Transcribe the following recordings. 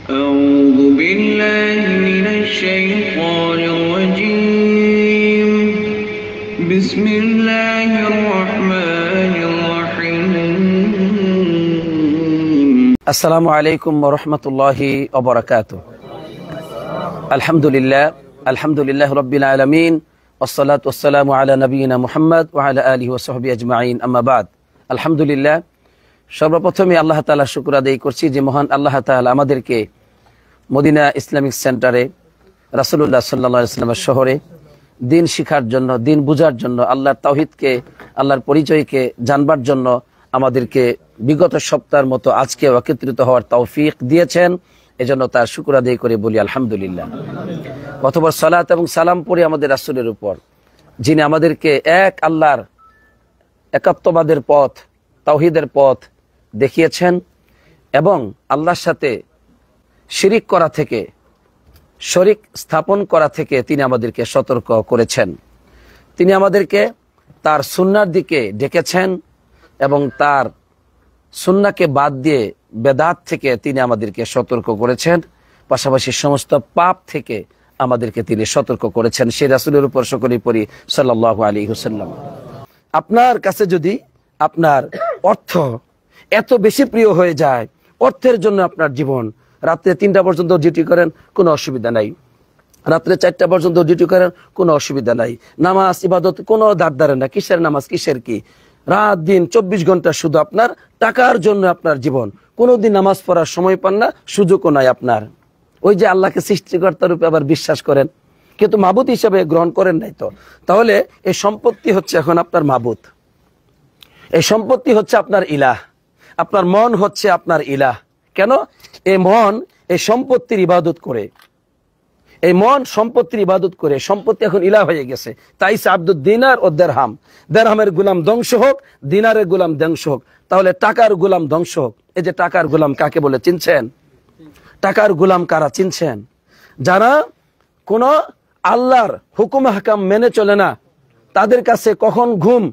أعوذ بالله من الشيطان الرجيم بسم الله الرحمن الرحيم السلام عليكم ورحمة الله وبركاته الحمد لله رب العالمين والصلاة والسلام على نبينا محمد وعلى آله وصحبه أجمعين أما بعد الحمد لله সর্বপ্রথমে আল্লাহ তাআলা শুকর আদায় করছি যে মহান আল্লাহ তাআলা আমাদেরকে মদিনা ইসলামিক সেন্টারে রাসূলুল্লাহ সাল্লাল্লাহু আলাইহি ওয়াসাল্লামের শহরে দিন শিখার জন্য, দিন বুঝার জন্য, আল্লাহর তাওহীদকে, আল্লাহর পরিচয়কে জানবার জন্য আমাদেরকে বিগত সপ্তাহের মতো আজকে একত্রিত হওয়ার তৌফিক দিয়েছেন। এজন্য তার শুকর আদায় করে বলি আলহামদুলিল্লাহ। অতঃপর সালাত এবং সালাম পড়ি আমাদের রাসূলের উপর, যিনি আমাদেরকে এক আল্লাহর একাত্মবাদের পথ, তাওহীদের পথ দেখিয়েছেন এবং আল্লাহর সাথে শিরিক করা থেকে, শরিক স্থাপন করা থেকে তিনি আমাদেরকে সতর্ক করেছেন। তিনি আমাদেরকে তার সুন্নাহর দিকে ডেকেছেন এবং তার সুন্নাহকে বাদ দিয়ে বেদাত থেকে তিনি আমাদেরকে সতর্ক করেছেন। পাশাপাশি সমস্ত পাপ থেকে আমাদেরকে তিনি সতর্ক করেছেন। সেই রাসূলের উপর সকলেই পড়ি সাল্লাল্লাহু আলাইহি ওয়াসাল্লাম। আপনার কাছে যদি আপনার অর্থ এত বেশি প্রিয় হয়ে যায়, অর্থের জন্য আপনার জীবন, রাত্রে 3টা পর্যন্ত ডিউটি করেন, কোনো অসুবিধা নাই, রাত্রে 4টা পর্যন্ত ডিউটি করেন, কোনো অসুবিধা নাই, নামাজ ইবাদত কোনো দাঁড় দাঁড়ে না, কিসের নামাজ কিসের কি, রাত দিন 24 ঘন্টা শুধু আপনার টাকার জন্য আপনার জীবন, কোনোদিন নামাজ পড়ার সময় পান না, সুযোগও নাই আপনার। ওই যে আল্লাহকে সৃষ্টিকর্তার রূপে আবার বিশ্বাস করেন কিন্তু মাবুদ হিসেবে গ্রহণ করেন নাই তো, তাহলে এই সম্পত্তি হচ্ছে এখন আপনার মাবুদ, এই সম্পত্তি হচ্ছে আপনার ইলাহ, আপনার মন হচ্ছে আপনার ইলাহ। কেন? এই মন এই সম্পত্তির ইবাদত করে, এই মন সম্পত্তির ইবাদত করে, সম্পত্তি এখন ইলাহ হয়ে গেছে। তাই আব্দুদ দিনার ও দেরহাম, দেরহামের গোলাম ধ্বংস হোক, দিনারের গোলাম ধ্বংস হোক। তাহলে টাকার গোলাম ধ্বংস হোক। এই যে টাকার গোলাম কাকে বলে চিনছেন? টাকার গোলাম কারা চিনছেন? যারা কোন আল্লাহর হুকুম হাকাম মেনে চলে না, তাদের কাছে কখন ঘুম,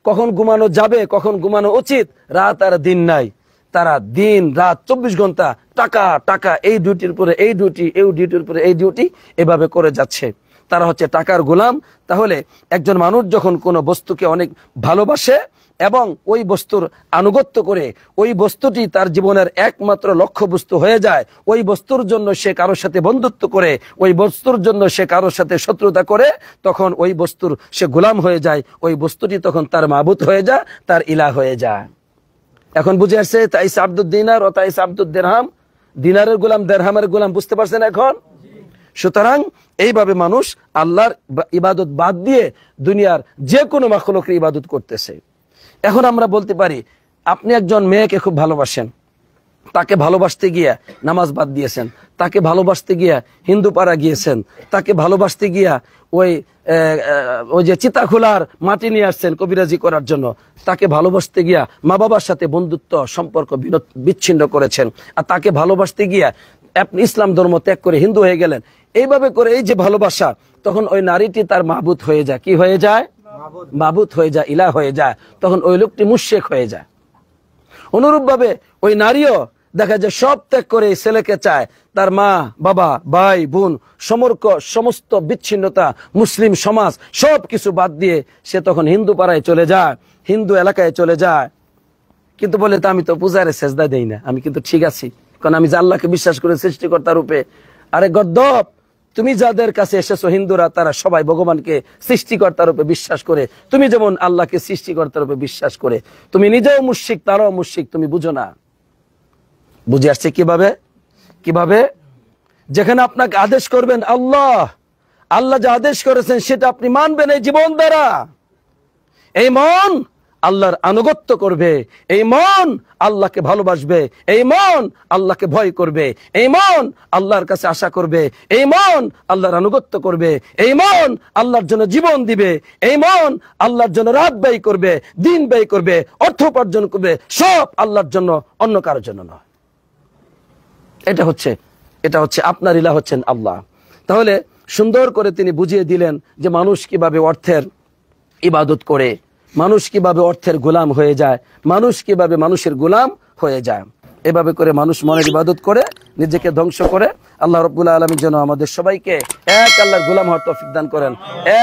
কখন ঘুমানো যাবে, কখন ঘুমানো উচিত, রাত আর দিন নাই। তারা দিন রাত 24 ঘন্টা টাকা টাকা, এই ডিউটির উপরে এই ডিউটি, এই ডিউটির উপরে এই ডিউটি, এভাবে করে যাচ্ছে। তারা হচ্ছে টাকার গোলাম। তাহলে একজন মানুষ যখন কোনো বস্তুকে অনেক ভালোবাসে এবং ওই বস্তুর আনুগত্য করে, ওই বস্তুটি তার জীবনের একমাত্র লক্ষ্য বস্তু হয়ে যায়, ওই বস্তুর জন্য সে কারোর সাথে বন্ধুত্ব করে, ওই বস্তুর জন্য সে কারোর সাথে শত্রুতা করে, তখন ওই বস্তুর সে গোলাম হয়ে যায়। ওই বস্তুটি তখন তার মাবুদ হয়ে যায়, তার ইলাহ হয়ে যায়। এখন বুঝে আসছে? তাই আব্দুদ দিনার ও তাই আব্দুদ দেরহাম, দিনারের গোলাম দেরহামের গোলাম, বুঝতে পারছেন এখন? সুতরাং এইভাবে মানুষ আল্লাহর ইবাদত বাদ দিয়ে দুনিয়ার যে কোনো মাখলুকের ইবাদত করতেছে। এখন আমরা বলতে পারি, আপনি একজন মেয়েকে খুব ভালোবাসেন, তাকে ভালোবাসতে গিয়া নামাজ বাদ দিয়েছেন, তাকে ভালোবাসতে গিয়া হিন্দু পাড়া গিয়েছেন, তাকে ভালোবাসতে গিয়া ওই যে চিতাখোলার মাটি নিয়ে আসছেন কবিরাজি করার জন্য, তাকে ভালোবাসতে গিয়া মা বাবার সাথে বন্ধুত্ব সম্পর্ক বিচ্ছিন্ন করেছেন, আর তাকে ভালোবাসতে গিয়া আপনি ইসলাম ধর্ম ত্যাগ করে হিন্দু হয়ে গেলেন। এইভাবে করে এই যে ভালোবাসা, তখন ওই নারীটি তার মাবুদ হয়ে যায়। কি হয়ে যায়? মাবুদ হয়ে যায়, ইলাহ হয়ে যায়। তখন ওই লোকটি মুশরিক হয়ে যায়। অনুরূপ ভাবে ওই নারীও দেখা যায় সব ত্যাগ করে ছেলেকে চায়, তার মা বাবা ভাই বোন সমস্ত বিচ্ছিন্নতা, মুসলিম সমাজ সব কিছু বাদ দিয়ে সে তখন হিন্দু পাড়ায় চলে যায়, হিন্দু এলাকায় চলে যায়। কিন্তু বলে, তা আমি তো পূজারে সেজদা দেই না, আমি কিন্তু ঠিক আছি, কারণ আমি যে আল্লাহকে বিশ্বাস করে সৃষ্টিকর্তা রূপে। আরে গদ্দপ, তুমি যাদের কাছে এসেছো হিন্দুরা, তারা সবাই ভগবানকে সৃষ্টিকর্তা রূপে বিশ্বাস করে, তুমি যেমন আল্লাহকে সৃষ্টিকর্তা রূপে বিশ্বাস করে। তুমি নিজেও মুশরিক, তারাও মুশরিক, তুমি বুঝো না। বুঝে আসছে কিভাবে? কিভাবে? যেখানে আপনাকে আদেশ করবেন আল্লাহ, আল্লাহ যা আদেশ করেছেন সেটা আপনি মানবেন এই জীবন দ্বারা। এই মন আল্লাহর আনুগত্য করবে, এই মন আল্লাহকে ভালোবাসবে, এই মন আল্লাহকে ভয় করবে, এই মন আল্লাহর কাছে আশা করবে, এই মন আল্লাহর আনুগত্য করবে, এই মন আল্লাহর জন্য জীবন দিবে, এই মন আল্লাহর জন্য রাত ব্যয় করবে, দিন ব্যয় করবে, অর্থ উপার্জন করবে, সব আল্লাহর জন্য, অন্য কারোর জন্য নয়। এটা হচ্ছে আপনার ইলাহ হচ্ছেন আল্লাহ। তাহলে সুন্দর করে তিনি বুঝিয়ে দিলেন যে মানুষ কিভাবে অর্থের ইবাদত করে, মানুষ কিভাবে অর্থের গোলাম হয়ে যায়, মানুষ কিভাবে মানুষের গোলাম হয়ে যায়। এভাবে করে মানুষ মনের ইবাদত করে নিজেকে ধ্বংস করে আল্লাহ রাব্বুল আলামিন যেন আমাদের সবাইকে এক আল্লাহর গোলাম হওয়ার তৌফিক দান করেন,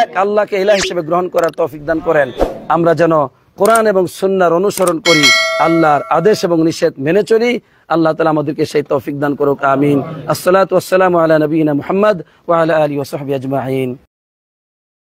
এক আল্লাহকে ইলাহ হিসেবে গ্রহণ করার তৌফিক দান করেন। আমরা যেন কোরআন এবং সুন্নাহর অনুসরণ করি, আল্লাহর আদেশ এবং নিষেধ মেনে চলি। আল্লাহ তাআলা আমাদেরকে সেই তৌফিক দান করুক, আমিন। আসসালাতু ওয়াসসালামু আলা নবিয়িনা মুহাম্মদ ওয়া আলা আলিহি ওয়া সাহবিহি আজমাইন।